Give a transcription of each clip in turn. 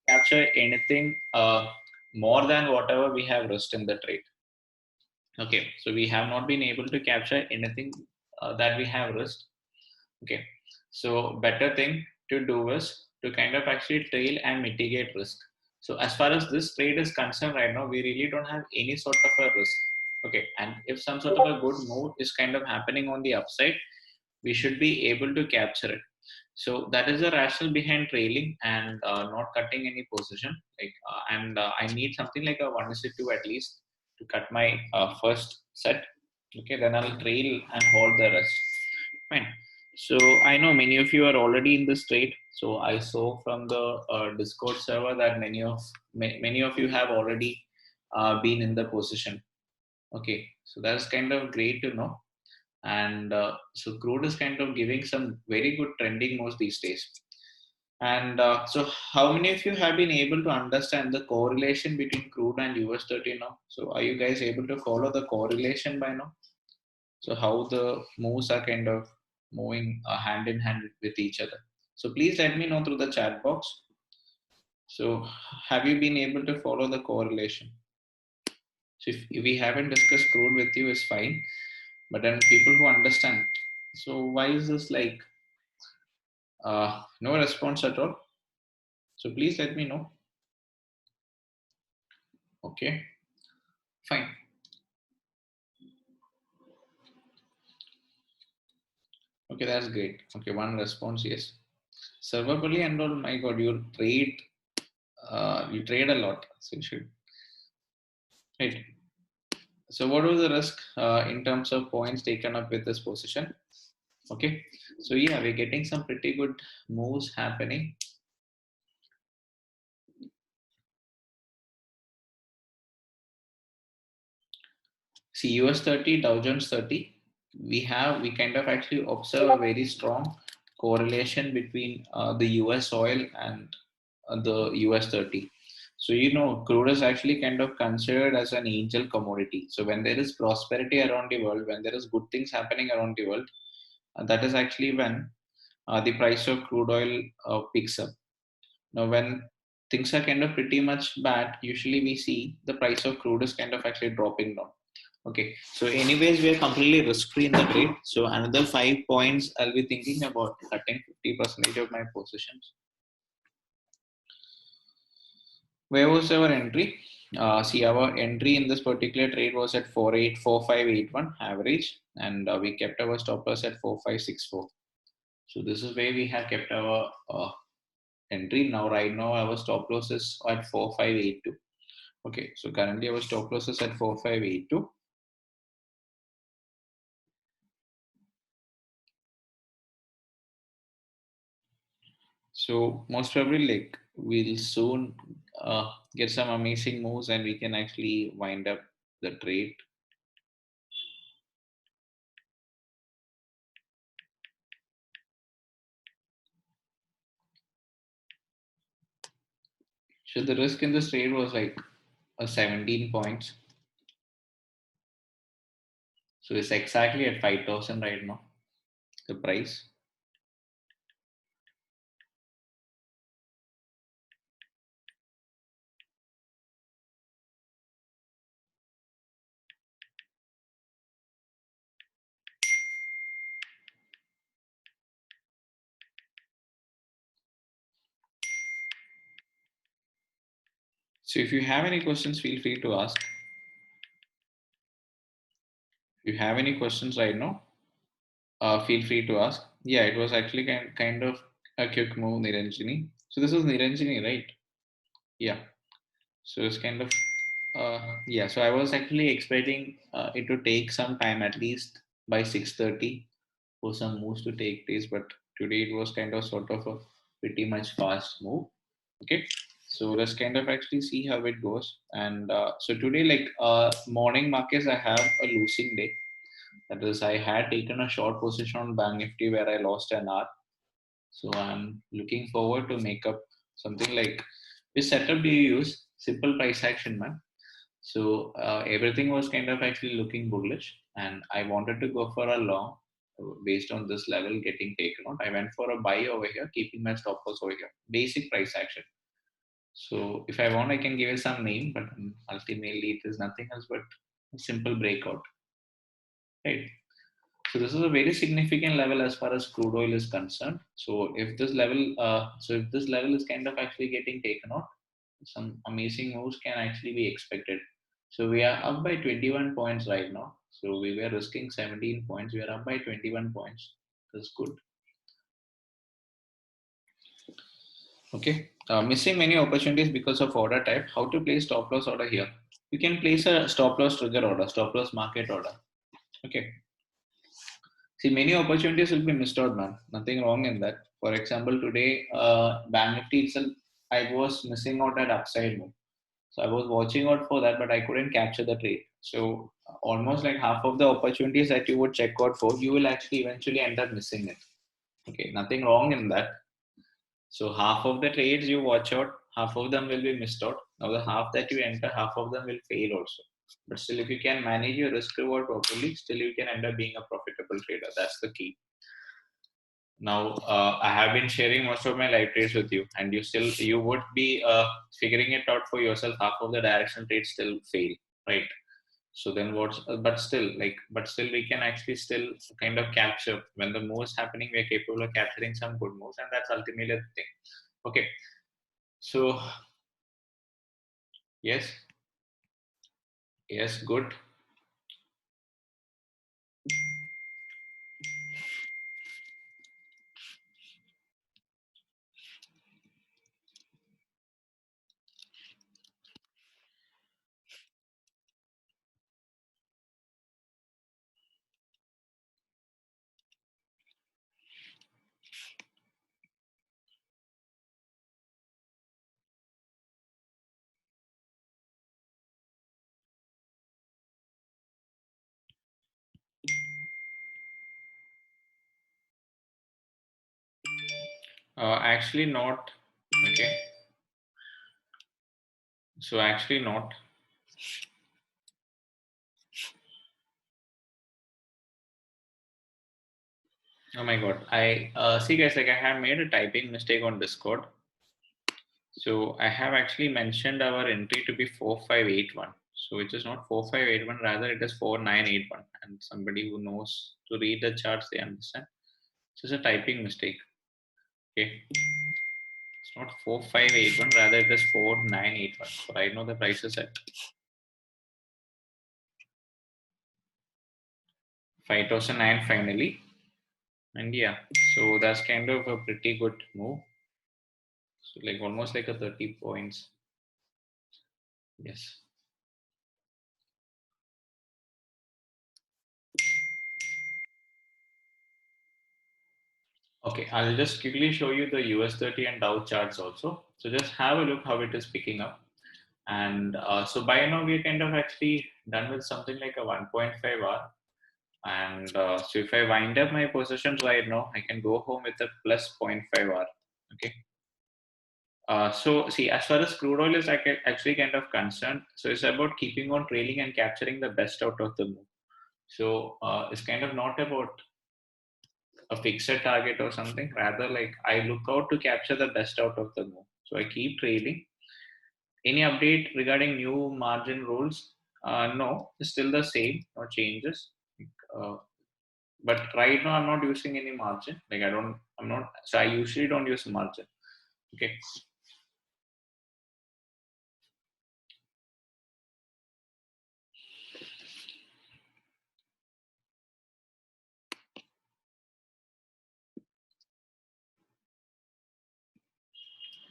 capture anything more than whatever we have risked in the trade. Okay, so we have not been able to capture anything that we have risked. Okay, so better thing to do is to kind of actually trail and mitigate risk. So as far as this trade is concerned right now, we really don't have any sort of a risk. Okay, and if some sort of a good move is kind of happening on the upside, we should be able to capture it. So that is the rationale behind trailing and not cutting any position. Like and I need something like a 1:2 at least to cut my first set. Okay, then I'll trail and hold the rest. Fine. So I know many of you are already in this trade. So I saw from the Discord server that many of you have already been in the position. Okay, so that's kind of great to know. And so crude is kind of giving some very good trending moves these days. And so how many of you have been able to understand the correlation between crude and US 30 now? So are you guys able to follow the correlation by now? So how the moves are kind of moving hand in hand with each other. So please let me know through the chat box. So have you been able to follow the correlation? So if we haven't discussed crude with you is fine, but then people who understand. So why is this like no response at all? So please let me know. Okay, fine. Okay, that's great. Okay, one response, yes. Servability and all, my God, you trade a lot. So you should, right. So what was the risk in terms of points taken up with this position? Okay, so yeah, we're getting some pretty good moves happening. See, US 30, Dow Jones 30, we kind of actually observe a very strong correlation between the US oil and the US 30. So crude is actually kind of considered as an angel commodity. So when there is prosperity around the world, when there is good things happening around the world, that is actually when the price of crude oil picks up. Now, when things are kind of pretty much bad, usually we see the price of crude is kind of actually dropping down. Okay, so anyways, we are completely risk free in the trade. So another 5 points, I'll be thinking about cutting 50% of my positions. Where was our entry? See, our entry in this particular trade was at 484581 average, and we kept our stop loss at 4564. So this is where we have kept our entry. Now, right now, our stop loss is at 4582. Okay, so currently our stop loss is at 4582. So most probably, like we'll soon get some amazing moves, and we can actually wind up the trade. So the risk in this trade was like 17 points. So it's exactly at 5,000 right now, the price. So if you have any questions, feel free to ask. If you have any questions right now, feel free to ask. Yeah, it was actually kind of a quick move, Niranjini. So this was Niranjini, right? Yeah. So it's kind of yeah. So I was actually expecting it to take some time, at least by 6:30, for some moves to take place. But today it was kind of sort of a pretty much fast move. Okay. So let's kind of actually see how it goes. And so today, like morning markets, I have a losing day. That is, I had taken a short position on Bank Nifty where I lost an hour. So I'm looking forward to make up something like which setup do you use? Simple price action, man. So everything was kind of actually looking bullish, and I wanted to go for a long. based on this level getting taken out, I went for a buy over here, keeping my stop loss over here. Basic price action. So if I want, I can give it some name, but ultimately it is nothing else but a simple breakout, right? So this is a very significant level as far as crude oil is concerned. So if this level, if this level is kind of actually getting taken out, some amazing moves can actually be expected. So we are up by 21 points right now. So we were risking 17 points. We are up by 21 points. That's good. Okay. Missing many opportunities because of order type. How to place stop loss order here? You can place a stop loss trigger order, stop loss market order. Okay. See, many opportunities will be missed out, man. Nothing wrong in that. For example, today, Bank Nifty itself, I was missing out at upside move. So I was watching out for that, but I couldn't capture the trade. So almost like half of the opportunities that you would check out for, you will actually eventually end up missing it. Okay, nothing wrong in that. So half of the trades you watch out, half of them will be missed out. Now the half that you enter, half of them will fail also. But still, if you can manage your risk reward properly, still you can end up being a profitable trader. That's the key. Now I have been sharing most of my live trades with you, and you would be figuring it out for yourself. Half of the direction trades still fail, right? So then what's but still we can actually still kind of capture when the move is happening. We are capable of capturing some good moves, and that's ultimately the thing. Okay, so yes, yes, good. Actually not. Okay, so actually not. Oh my god, I see guys, like I have made a typing mistake on Discord. So I have actually mentioned our entry to be 4581. So it is not 4581, rather it is 4981. And somebody who knows to read the charts, they understand. So it's a typing mistake. Okay. It's not 4581, rather it is 4981. So I know the price is at 5009 finally. And yeah, so that's kind of a pretty good move. So like almost like a 30 points. Yes. Okay, I'll just quickly show you the US 30 and Dow charts also. So just have a look how it is picking up. And so by now we're kind of actually done with something like a 1.5 hour. And so if I wind up my positions right now, I can go home with a plus zero point 0.5 hour. Okay. So see, as far as crude oil is actually kind of concerned, so it's about keeping on trailing and capturing the best out of the move. So it's kind of not about a fixed target or something. Rather, like I look out to capture the best out of the move. So I keep trailing. Any update regarding new margin rules? No, it's still the same. No changes. Uh, but right now, I'm not using any margin. Like I don't, I'm not. So I usually don't use margin. Okay.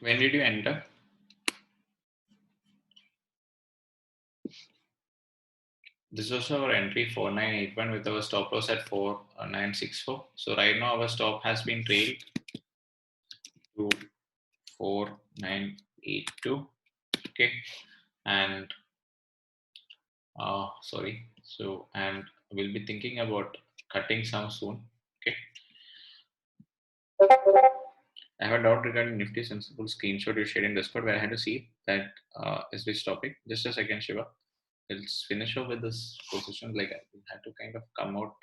When did you enter? This was our entry 4981 with our stop loss at 4964. So right now our stop has been trailed to 4982. Okay, and sorry. So and we'll be thinking about cutting some soon. Okay. I have a doubt regarding Nifty sensible screenshot you shared in Discord where I had to see that is this topic. Just a second, Shiva. Let's finish up with this position. Like I had to kind of come out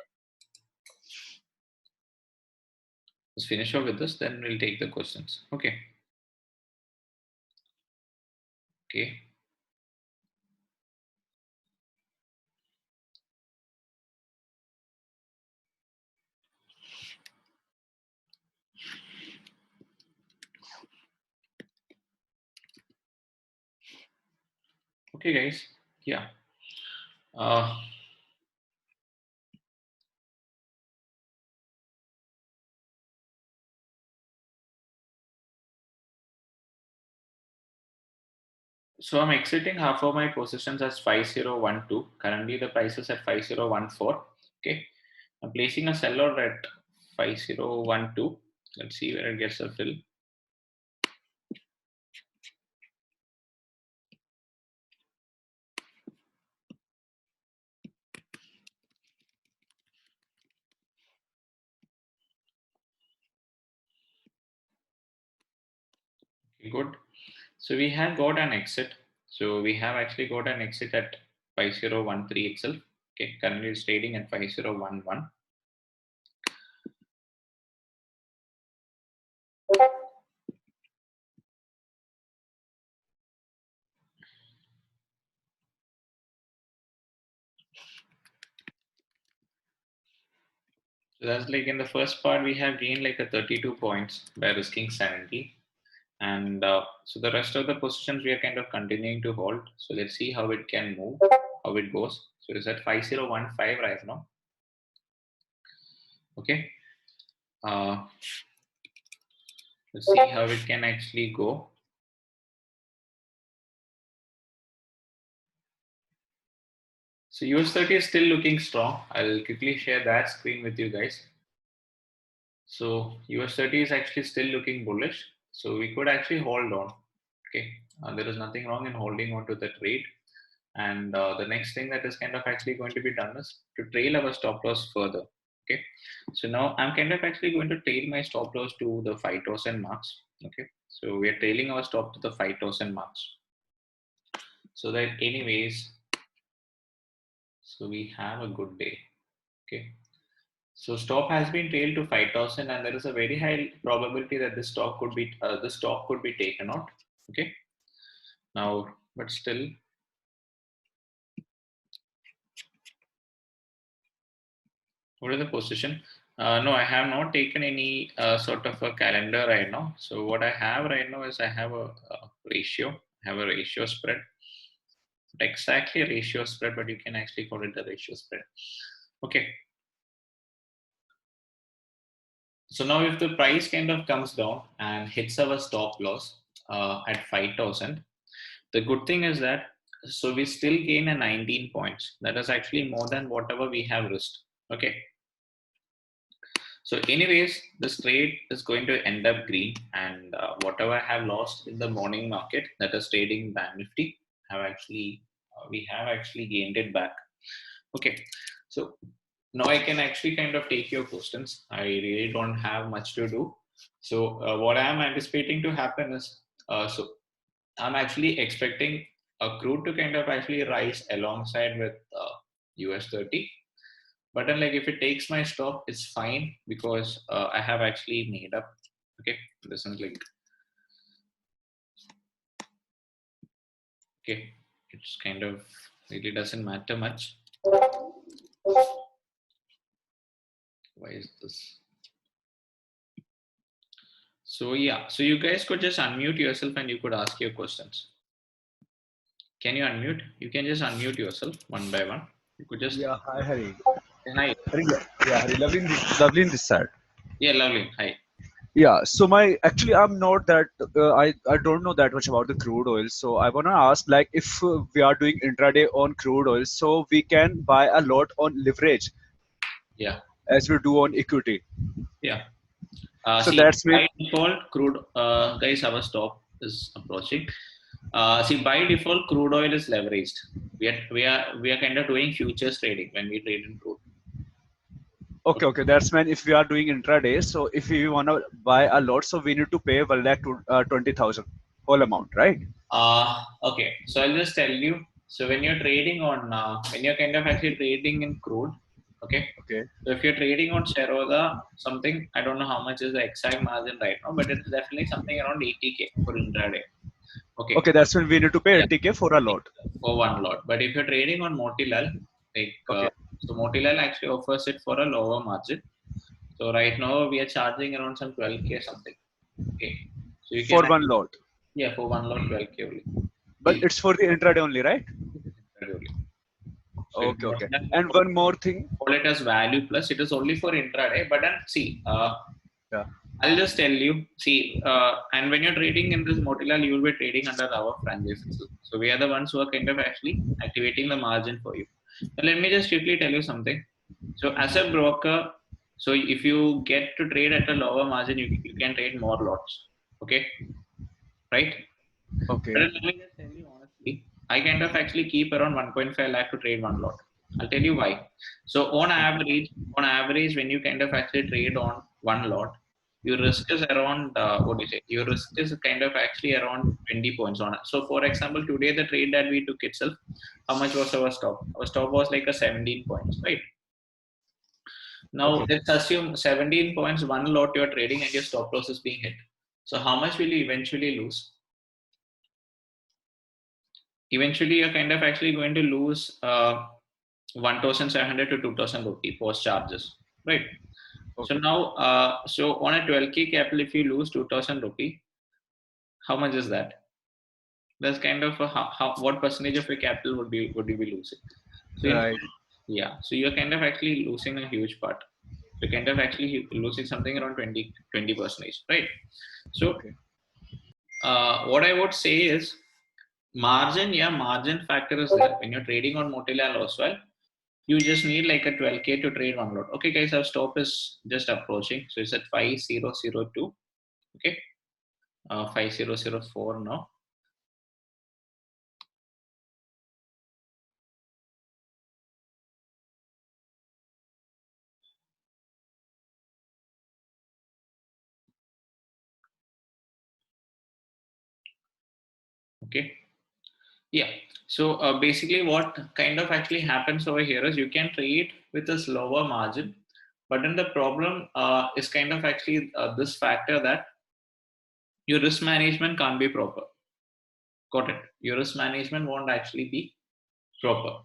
Let's finish off with this, then we'll take the questions. Okay. Okay. Okay, guys. Yeah. Uh, so I'm exiting half of my positions as 5012. Currently, the price is at 5014. Okay. I'm placing a sell order at 5012. Let's see where it gets a fill. Okay, good. So we have got an exit. So we have actually got an exit at 5013 itself. Okay, currently it's trading at 5011. So that's like in the first part, we have gained like a 32 points by risking 70. And so the rest of the positions we are kind of continuing to hold. So let's see how it can move, how it goes. So it's at 5015 right now. Okay. Uh, let's see how it can actually go. So US30 is still looking strong. I'll quickly share that screen with you guys. So US30 is actually still looking bullish. So we could actually hold on. Okay. There is nothing wrong in holding on to the trade. And the next thing that is kind of actually going to be done is to trail our stop loss further. Okay. So now I'm kind of actually going to trail my stop loss to the 5000 marks. Okay. So we are trailing our stop to the 5000 marks. So that anyways, so we have a good day. Okay. So stop has been trailed to 5000, and there is a very high probability that this stock could be taken out. Okay. Now, but still, what is the position? No, I have not taken any sort of a calendar right now. So what I have right now is I have a ratio. I have a ratio spread. Not exactly a ratio spread, but you can actually call it a ratio spread. Okay. So now if the price kind of comes down and hits our stop loss at 5000, the good thing is that so we still gain a 19 points. That is actually more than whatever we have risked. Okay. So anyways, this trade is going to end up green, and whatever I have lost in the morning market, that is trading Bank Nifty, have actually we have actually gained it back. Okay, so now I can actually kind of take your questions. I really don't have much to do. So what I am anticipating to happen is, so I'm actually expecting a crude to kind of actually rise alongside with US30. But then, like, if it takes my stop, it's fine because I have actually made up. Okay, this is like, okay, it's kind of really doesn't matter much. Why is this? So yeah, so you guys could just unmute yourself and you could ask your questions. Can you unmute? You can just unmute yourself one by one. You could just. Yeah, hi Hari. Hi. Hari, yeah, Hari, lovely in this side. Yeah, lovely. Hi. Yeah, so my actually I'm not that I don't know that much about the crude oil. So I wanna ask like if we are doing intraday on crude oil, so we can buy a lot on leverage Yeah. as we do on equity. Yeah. So See, that's mean by default, crude, guys, our stop is approaching. See, by default, crude oil is leveraged. We are kind of doing futures trading when we trade in crude. okay, okay. That's mean if we are doing intraday, so if we wanna buy a lot, so we need to pay 1,20,000 whole amount, right? Okay, so I'll just tell you. So when you're trading on, when you're kind of actually trading in crude, Okay. Okay. So if you're trading on Zerodha, something, I don't know how much is the exact margin right now, but it's definitely something around 80K for intraday. Okay. Okay, that's when we need to pay Yeah, 80K for a lot. for one lot. But if you're trading on Motilal, like Okay. so Motilal actually offers it for a lower margin. So right now we are charging around some 12K something. Okay. So you can For one lot. yeah, for one lot 12K only. But it's for the intraday only, right? Only. So if Okay, you okay. want to And one more thing. call it as value plus, it is only for intraday. But then see, Yeah. I'll just tell you. See, and when you're trading in this Motilal, you will be trading under our franchise itself. So we are the ones who are kind of actually activating the margin for you. Now, let me just quickly tell you something. So as a broker, so if you get to trade at a lower margin, you can trade more lots. Okay, right? But Okay. let me just tell you honestly, I kind of actually keep around 1.5 lakh to trade one lot. I'll tell you why. So Okay. on average, when you kind of actually trade on one lot, your risk is around what do you say? Your risk is kind of actually around 20 points on it. So for example, today the trade that we took itself, how much was our stop? Our stop was like a 17 points, right? Now Okay. let's assume 17 points, one lot you're trading and your stop loss is being hit. So how much will you eventually lose? Eventually you're kind of actually going to lose 1700 to 2000 rupee post charges, right? So Okay. now so on a 12K capital, if you lose 2000 rupee, how much is that? That's kind of what percentage of your capital would you be losing? So in Right. yeah, so you're kind of actually losing a huge part. You're kind of actually losing something around 20 percentage, right? So Okay. what I would say is margin, yeah, margin factor is there when you're trading on Motilal as well. You just need like a 12K to trade one lot. Okay, guys, our stop is just approaching. So it's at 5002. Okay, 5004 now. Okay, yeah. So basically, what kind of actually happens over here is you can trade with a slower margin, but then the problem is kind of actually this factor that your risk management can't be proper. Got it? Your risk management won't actually be proper.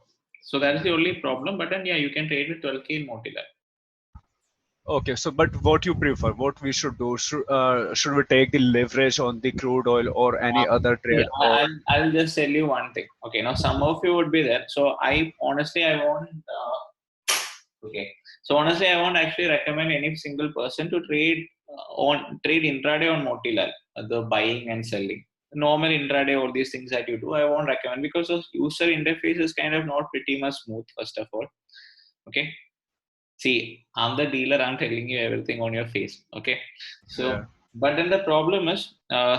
So that is the only problem. But then, yeah, you can trade with 12K in Motilal. Okay. So, but what you prefer? What we should do? Should we take the leverage on the crude oil or any other See, trade or? I'll just tell you one thing. Okay, now some of you would be there. So I honestly I won't. Okay, so honestly I won't actually recommend any single person to trade intraday on Motilal, the buying and selling. Normal intraday, all these things that you do, I won't recommend because the user interface is kind of not pretty much smooth. First of all, okay. See, I'm the dealer. I'm telling you everything on your face. Okay. Yeah. So, but then the problem is,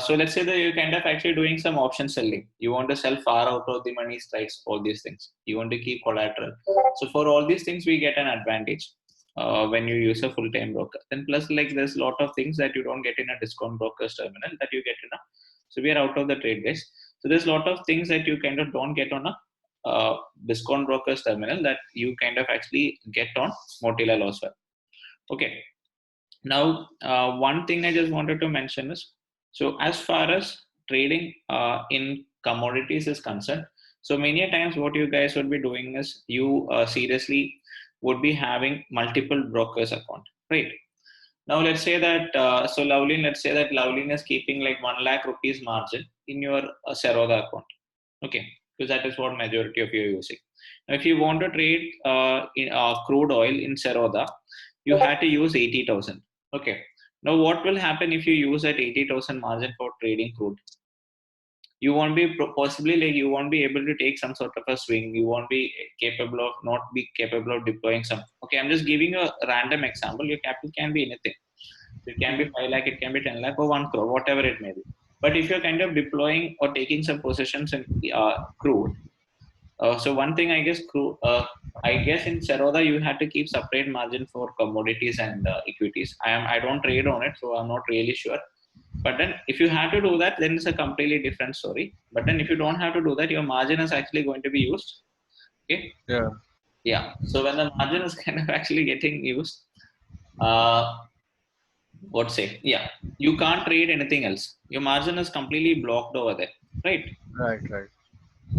so let's say that you're kind of actually doing some option selling. You want to sell far out of the money strikes, all these things. You want to keep collateral. So for all these things, we get an advantage when you use a full-time broker. Then plus, like there's a lot of things that you don't get in a discount broker's terminal that you get in a. So we are out of the trade, guys. So there's a lot of things that you kind of don't get on a uh, discount brokers terminal that you kind of actually get on Motilal as well. Okay. Now, one thing I just wanted to mention is so as far as trading in commodities is concerned, so many a times what you guys would be doing is you seriously would be having multiple brokers account, right? Now let's say that let's say that Lovelin is keeping like 1 lakh rupees margin in your Zerodha account. Okay, because that is what majority of you are using. Now, if you want to trade in crude oil in Zerodha, you had to use 80,000. Okay. Now, what will happen if you use that 80,000 margin for trading crude? You won't be possibly like you won't be able to take some sort of a swing. You won't be capable of not be capable of deploying some. Okay, I'm just giving a random example. Your capital can be anything. So it can be Mhm. 5 lakh, it can be 10 lakh, or 1 crore, whatever it may be. But if you're kind of deploying or taking some positions in crude, so one thing I guess in Zerodha you had to keep separate margin for commodities and equities. I don't trade on it, so I'm not really sure. But then if you have to do that, then it's a completely different story. But then if you don't have to do that, your margin is actually going to be used. Okay. Yeah. Yeah. So when the margin is kind of actually getting used, uh, what say? Yeah, you can't trade anything else. Your margin is completely blocked over there, right? Right, right.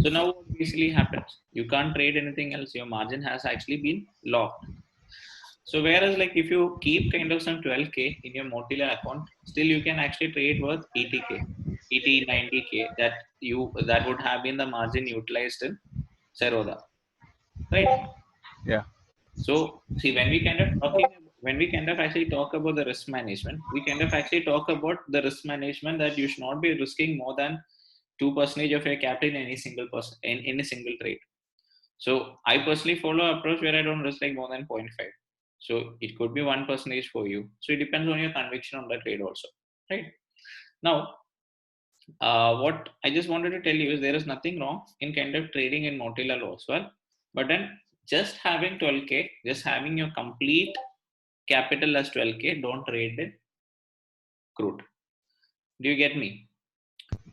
So now what basically happens? You can't trade anything else. Your margin has actually been locked. So whereas like if you keep kind of some 12k in your Motila account, still you can actually trade worth 80k, 80, 90k that would have been the margin utilized in Zerodha, right? Yeah. So see when we kind of actually talk about the risk management, we kind of actually talk about the risk management that you should not be risking more than 2% of your capital in any single person in any single trade. So I personally follow an approach where I don't risk like more than zero point 0.5. So it could be 1% for you. So it depends on your conviction on the trade also, right? Now, what I just wanted to tell you is there is nothing wrong in kind of trading in Motila as well. But then just having 12k, just having your complete capital as 12k, don't trade in crude. Do you get me?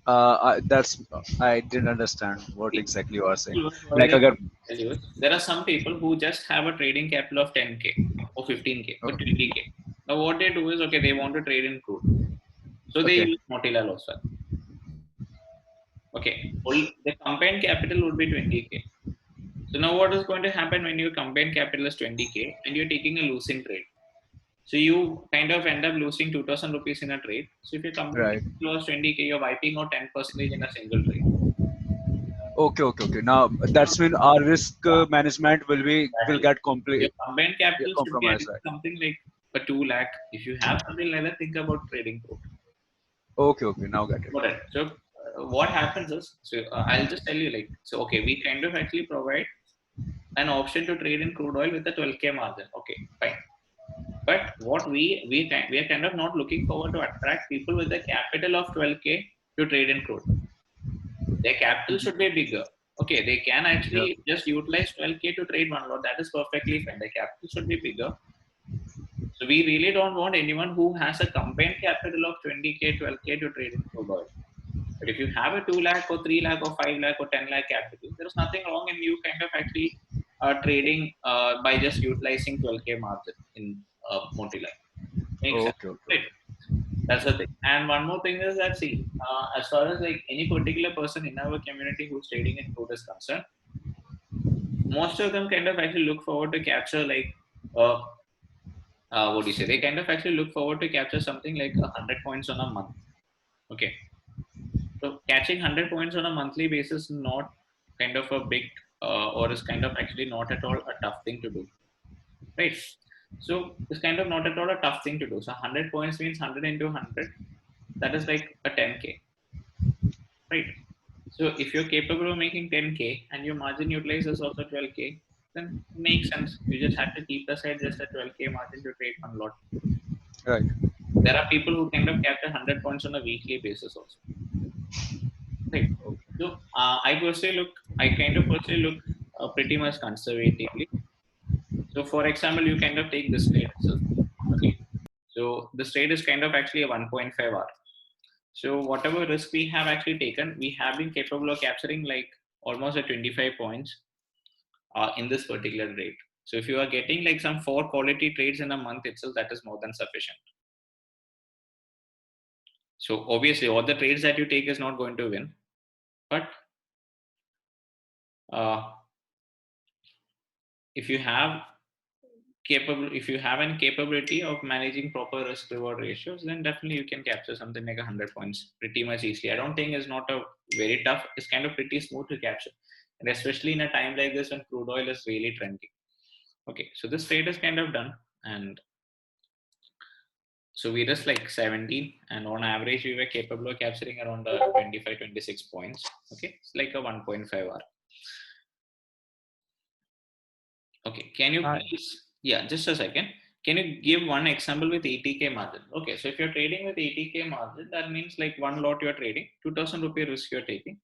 That's I didn't understand what See, exactly you are saying. what I Like, just agar, want to tell you is there are some people who just have a trading capital of 10k or 15k or oh, 20k. Now what they do is okay, they want to trade in crude, so they okay, use Motilal as well. Okay, the combined capital would be 20k. So now what is going to happen when your combined capital is 20k and you're taking a losing trade? So you kind of end up losing 2000 rupees in a trade. So if your combined right. capital was 20k, you're wiping out 10% in a single trade. Okay, okay, okay. Now that's when our risk Yeah, management will exactly. get Your combined capital should be at compromised, least right? something like a 2 lakh. If you have something like that, think about trading crude. Okay, okay. Now get it. Got it. So what happens is, so I'll just tell you like, so okay, we kind of actually provide an option to trade in crude oil with a 12k margin. Okay, fine. But what we are kind of not looking forward to attract people with a capital of 12k to trade in crude. Their capital should be bigger. Okay, they can Yeah. actually just utilize 12k to trade one lot. That is perfectly fine. The capital should be bigger. So we really don't want anyone who has a combined capital of 20k, 12k to trade in crude oil. But if you have a 2 lakh or 3 lakh or 5 lakh or 10 lakh capital, there is nothing wrong in you kind of actually trading by just utilizing 12k margin in Motila. Makes sense, Okay, okay, right? okay. That's the thing. And one more thing is that see, as far as like any particular person in our community who's trading in crude is concerned, most of them kind of actually look forward to capture like uh, what do you say? They kind of actually look forward to capture something like 100 points on a month. Okay, so catching 100 points on a monthly basis is not kind of a big or is kind of actually not at all a tough thing to do, right? So it's kind of not at all a tough thing to do. So 100 points means 100 into 100. That is like a 10k, right? So if you're capable of making 10k and your margin utilized is also 12k, then it makes sense. You just have to keep aside just a 12k margin to trade one lot. Right. There are people who kind of capture 100 points on a weekly basis also, right? So I kind of personally look pretty much conservatively. So for example, you kind of take this trade itself. Okay. So this trade is kind of actually a 1.5 hour. So whatever risk we have actually taken, we have been capable of capturing like almost at 25 points in this particular trade. So if you are getting like some 4 quality trades in a month itself, that is more than sufficient. So obviously, all the trades that you take is not going to win, but uh, if you have if you have an capability of managing proper risk reward ratios, then definitely you can capture something like 100 points pretty much easily. I don't think it's not a very tough. It's kind of pretty smooth to capture, and especially in a time like this when crude oil is really trending. Okay, so this trade is kind of done, and so we just like 17, and on average we were capable of capturing around 25, 26 points. Okay, it's like a 1.5 hour. Okay, can you I, please, yeah, just a second. Can you give one example with 80k margin? Okay, so if you're trading with 80k margin, that means like one lot you're trading, 2000 rupee risk you're taking.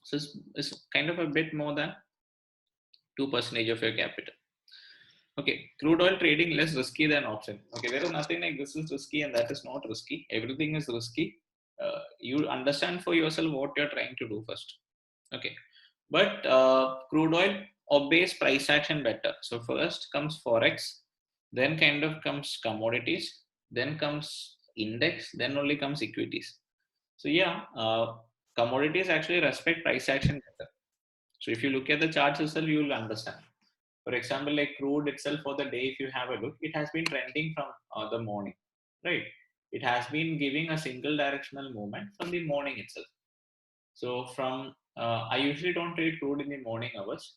So it's kind of a bit more than 2% of your capital. Okay, crude oil trading less risky than option. Okay, there is nothing like this is risky and that is not risky. Everything is risky. You understand for yourself what you're trying to do first. Okay, but crude oil obeys price action better. So first comes forex, then kind of comes commodities, then comes index, then only comes equities. So yeah, commodities actually respect price action better. So if you look at the charts itself, you will understand. For example, like crude itself for the day, if you have a look, it has been trending from the morning, right? It has been giving a single directional movement from the morning itself. So from I usually don't trade crude in the morning hours.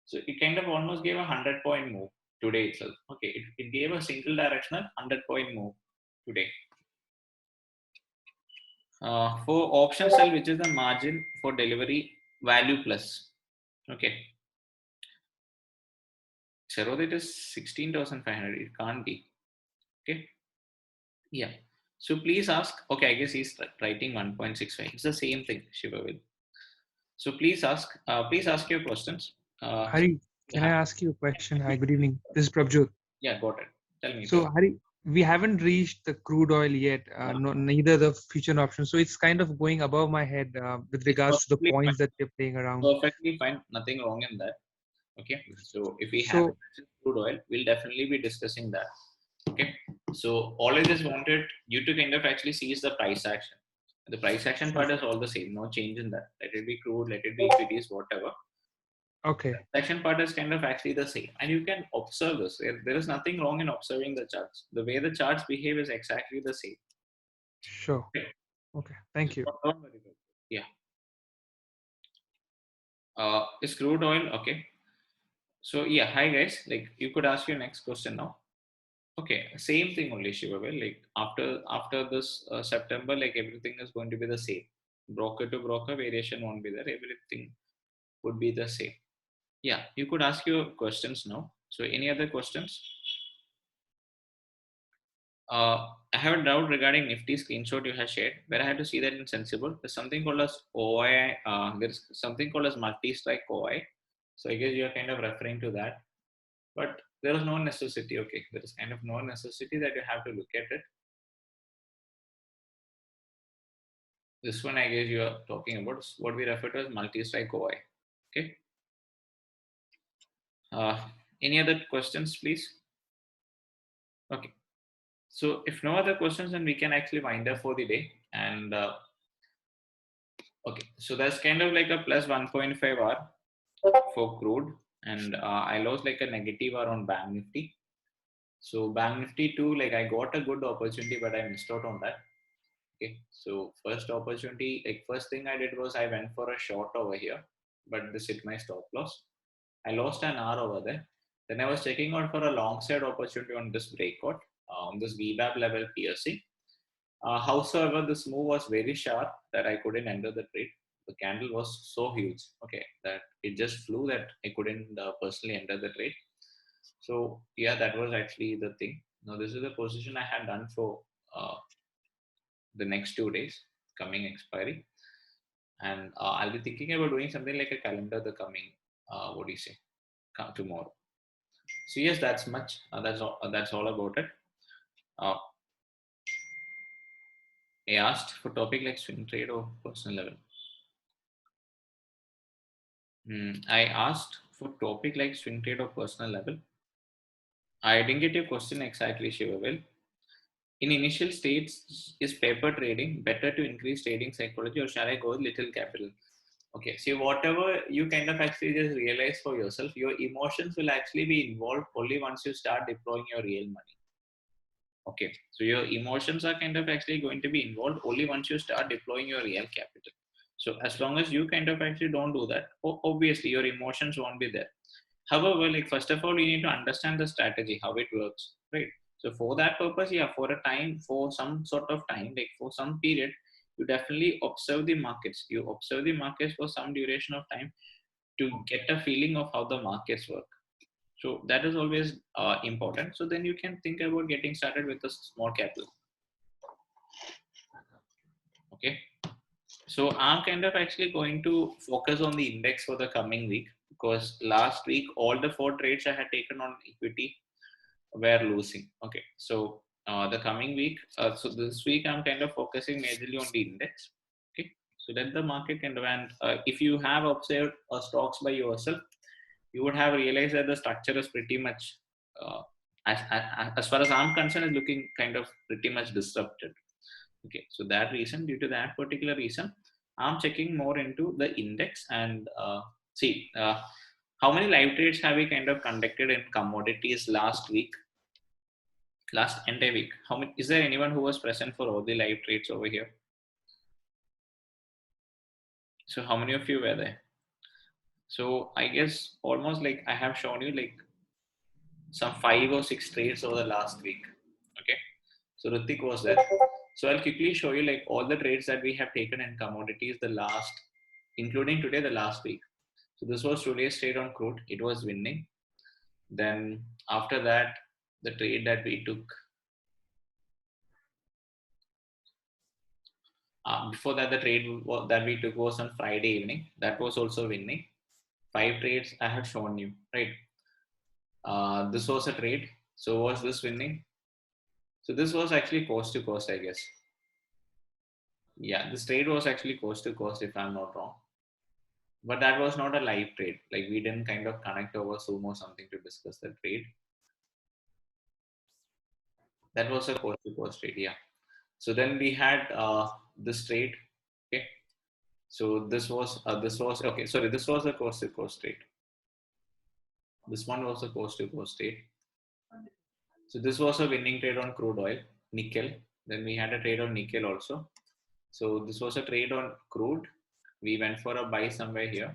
So it kind of almost gave a 100-point move today itself. Okay, it gave a single directional 100-point move today. For option sell, which is the margin for delivery value plus. Okay, zero that is 16,500. It can't be. Okay, yeah. So please ask. Okay, I guess he's writing 1.65. It's the same thing, Shiva will. So please ask your questions. So Hari, can I yeah, ask you a question? Hi, good evening. This is Prabjot. yeah, got it. Tell So, me. Hari, we haven't reached the crude oil yet, Yeah, no, neither the future option. So it's kind of going above my head with it's regards to the perfectly fine. points that they're playing around. Perfectly fine. Nothing wrong in that. Okay, so if we have So, crude oil, we'll definitely be discussing that. Okay, so all I just wanted you to kind of actually see is the price action. The price action sure. part is all the same, no change in that. Let it be crude, let it be equities, whatever. Okay, The action part is kind of actually the same, and you can observe this. There is nothing wrong in observing the charts. The way the charts behave is exactly the same. sure. Okay, Okay, thank you. don't worry about it. Yeah, is crude oil okay? So yeah, hi guys. Like you could ask your next question now. Okay, same thing only, Shiva. Well, like after this September, like everything is going to be the same. Broker to broker variation won't be there. Everything would be the same. Yeah, you could ask your questions now. So any other questions? I have a doubt regarding Nifty screenshot you have shared, where I had to see that in Sensible. There's something called as OI. There's something called as multi-strike OI. So I guess you are kind of referring to that. But there is no necessity. Okay, there is kind of no necessity that you have to look at it. This one, I guess you are talking about is what we refer to as multi-strike OI. Okay. Uh, any other questions, please? Okay. So if no other questions, then we can actually wind up for the day. And okay, so that's kind of like a plus 1.5 hour for crude, and I lost like a negative hour on Bank Nifty. So Bank Nifty too, like I got a good opportunity, but I missed out on that. Okay, so first opportunity, like first thing I did was I went for a short over here, but this hit my stop loss. I lost an hour over there. Then I was checking out for a long side opportunity on this breakout, on this VBAB level piercing. Howsoever, this move was very sharp that I couldn't enter the trade. The candle was so huge, okay, that it just flew that I couldn't personally enter the trade. So yeah, that was actually the thing. Now this is the position I had done for uh, the next 2 days, coming expiry, and I'll be thinking about doing something like a calendar the coming. What do you say? Tomorrow. So yes, that's much. That's all about it. Uh, I asked for topic like swing trade or personal level. I asked for topic like swing trade or personal level. I didn't get your question exactly, Shiva. Well, in initial states, is paper trading better to increase trading psychology, or shall I go with little capital? Okay, so whatever you kind of actually just realize for yourself, your emotions will actually be involved only once you start deploying your real money. Okay, so your emotions are kind of actually going to be involved only once you start deploying your real capital. So as long as you kind of actually don't do that, obviously your emotions won't be there. However, like first of all, you need to understand the strategy, how it works, right? So for that purpose, yeah, for a time, for some sort of time, like for some period, you definitely observe the markets. You observe the markets for some duration of time to get a feeling of how the markets work. So that is always important. So then you can think about getting started with a small capital. Okay. So I'm kind of actually going to focus on the index for the coming week, because last week all the 4 trades I had taken on equity were losing. Okay. So the coming week, so this week I'm kind of focusing majorly on the index. Okay. So let the market kind of, and if you have observed stocks by yourself, you would have realized that the structure is pretty much, uh, as far as I'm concerned, is looking kind of pretty much disrupted. Okay, so that reason, due to that particular reason, I'm checking more into the index and see how many live trades have we kind of conducted in commodities last week, last entire week. How many? Is there anyone who was present for all the live trades over here? So how many of you were there? So I guess almost like I have shown you like some 5 or 6 trades over the last week. Okay, so Ritik was there. So I'll quickly show you like all the trades that we have taken in commodities the last, including today, the last week. So this was today's trade on crude. It was winning. Then after that, the trade that we took before that, the trade that we took was on Friday evening. That was also winning. 5 trades I have shown you, right? This was a trade. So was this winning? So this was actually coast to coast, I guess. Yeah, this trade was actually coast to coast, if I'm not wrong. But that was not a live trade. Like we didn't kind of connect over Zoom or something to discuss the trade. That was a coast to coast trade, yeah. So then we had this trade. Okay. So this was okay. Sorry, this was a coast to coast trade. This one was a coast to coast trade. So this was a winning trade on crude oil, nickel. Then we had a trade on nickel also. So this was a trade on crude. We went for a buy somewhere here.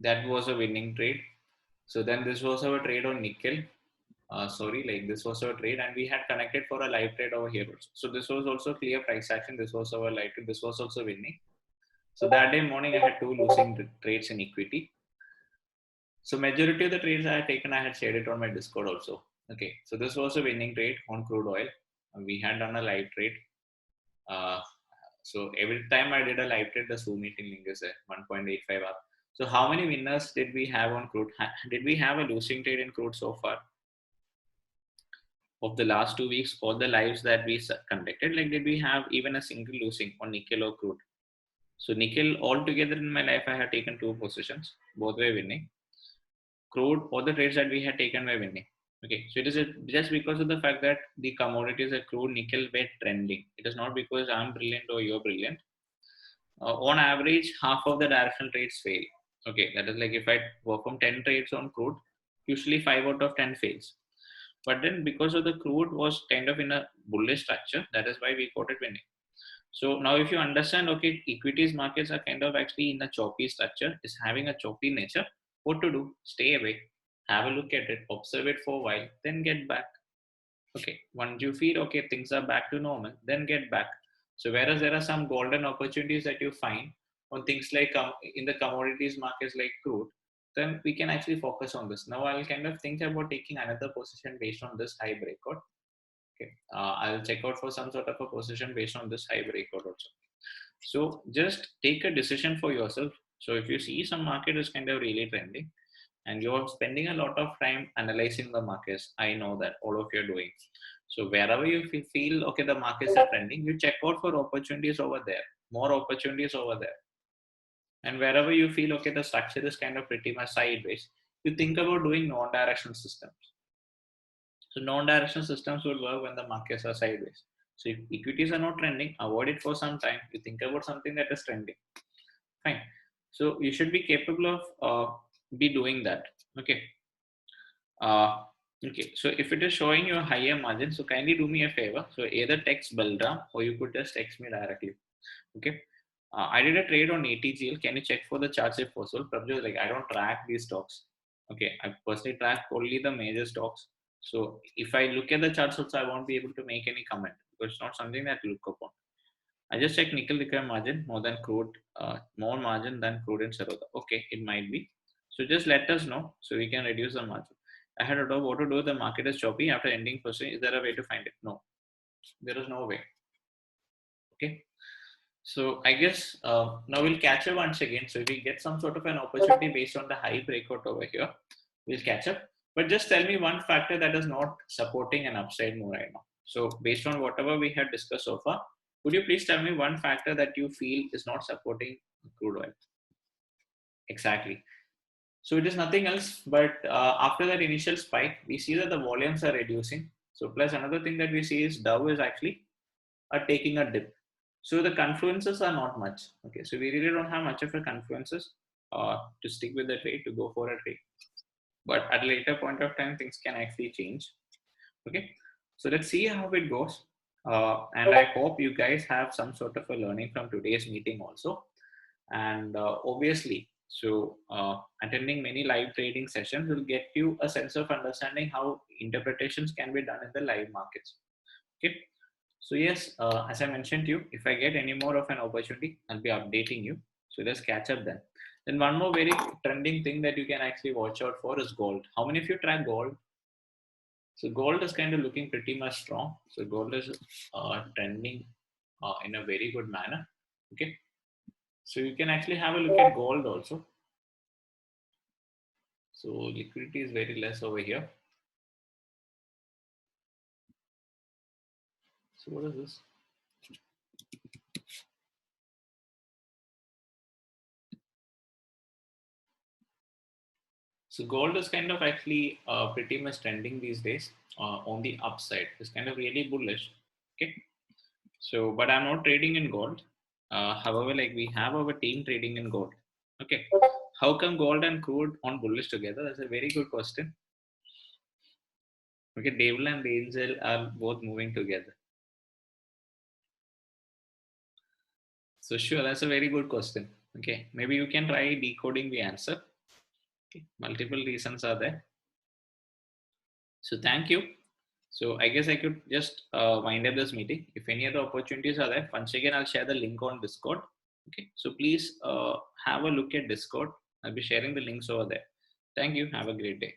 That was a winning trade. So then this was our trade on nickel. Sorry, like this was our trade, and we had connected for a live trade over here also. So this was also clear price action. This was our live trade. This was also winning. So that day morning, I had 2 losing trades in equity. So majority of the trades I had taken, I had shared it on my Discord also. Okay, so this was a winning trade on crude oil. We had done a live trade. Uh, so every time I did a live trade, the Zoom meeting link is there, 1.85 up. So how many winners did we have on crude? Did we have a losing trade in crude so far? Of the last 2 weeks, all the lives that we conducted, like did we have even a single losing on nickel or crude? So nickel altogether in my life, I had taken 2 positions, both were winning. Crude, all the trades that we had taken were winning. Okay, so it is just because of the fact that the commodities like crude, nickel were trending. It is not because I'm brilliant or you're brilliant. On average, half of the directional trades fail. Okay, that is like if I perform 10 trades on crude, usually 5 out of 10 fails. But then because of the crude was kind of in a bullish structure, that is why we got it winning. So now if you understand, okay, equities markets are kind of actually in a choppy structure, is having a choppy nature, what to do? Stay away, have a look at it, observe it for a while, then get back. Okay, once you feel okay, things are back to normal, then get back. So whereas there are some golden opportunities that you find on things like in the commodities markets like crude, then we can actually focus on this. Now I'll kind of think about taking another position based on this high breakout. Okay, I'll check out for some sort of a position based on this high breakout also. So just take a decision for yourself. So if you see some market is kind of really trending and you're spending a lot of time analyzing the markets, I know that all of you are doing. So wherever you feel okay, the markets are trending, you check out for opportunities over there, more opportunities over there. And wherever you feel okay, the structure is kind of pretty much sideways, you think about doing non-directional systems. So non-directional systems will work when the markets are sideways. So if equities are not trending, avoid it for some time. You think about something that is trending. Fine. So you should be capable of be doing that. Okay. Uh, okay. So if it is showing you a higher margin, so kindly do me a favor. So either text Balram or you could just text me directly. Okay. I did a trade on ATGL. Can you check for the charts if possible? Prabhu, like I don't track these stocks. Okay, I personally track only the major stocks. So if I look at the charts also, I won't be able to make any comment because it's not something that I look upon. I just check nickel require margin more than crude, more margin than crude in Saroda. Okay, it might be. So just let us know so we can reduce the margin. I had to know what to do. The market is choppy after ending first. Is there a way to find it? No, there is no way. Okay. So I guess now we'll catch up once again. So if we get some sort of an opportunity based on the high breakout over here, we'll catch up. But just tell me one factor that is not supporting an upside move right now. So based on whatever we have discussed so far, would you please tell me one factor that you feel is not supporting crude oil? Exactly. So it is nothing else but after that initial spike, we see that the volumes are reducing. So plus another thing that we see is Dow is actually taking a dip. So the confluences are not much. Okay, so we really don't have much of a confluences to stick with the trade, to go for a trade. But at a later point of time, things can actually change. Okay, so let's see how it goes. And I hope you guys have some sort of a learning from today's meeting also. And obviously, so attending many live trading sessions will get you a sense of understanding how interpretations can be done in the live markets. Okay, so yes, as I mentioned to you, if I get any more of an opportunity, I'll be updating you. So let's catch up then. Then one more very trending thing that you can actually watch out for is gold. How many of you track gold? So gold is kind of looking pretty much strong. So gold is trending in a very good manner. Okay, so you can actually have a look at gold also. So liquidity is very less over here. So what is this? So gold is kind of actually pretty much trending these days on the upside. It's kind of really bullish. Okay. So, but I'm not trading in gold. However, like we have our team trading in gold. Okay. How come gold and crude on bullish together? That's a very good question. Okay, devil and the angel are both moving together. So sure, that's a very good question. Okay, maybe you can try decoding the answer. Okay. Multiple reasons are there. So thank you. So I guess I could just wind up this meeting. If any other opportunities are there, once again I'll share the link on Discord. Okay, so please have a look at Discord. I'll be sharing the links over there. Thank you. Have a great day.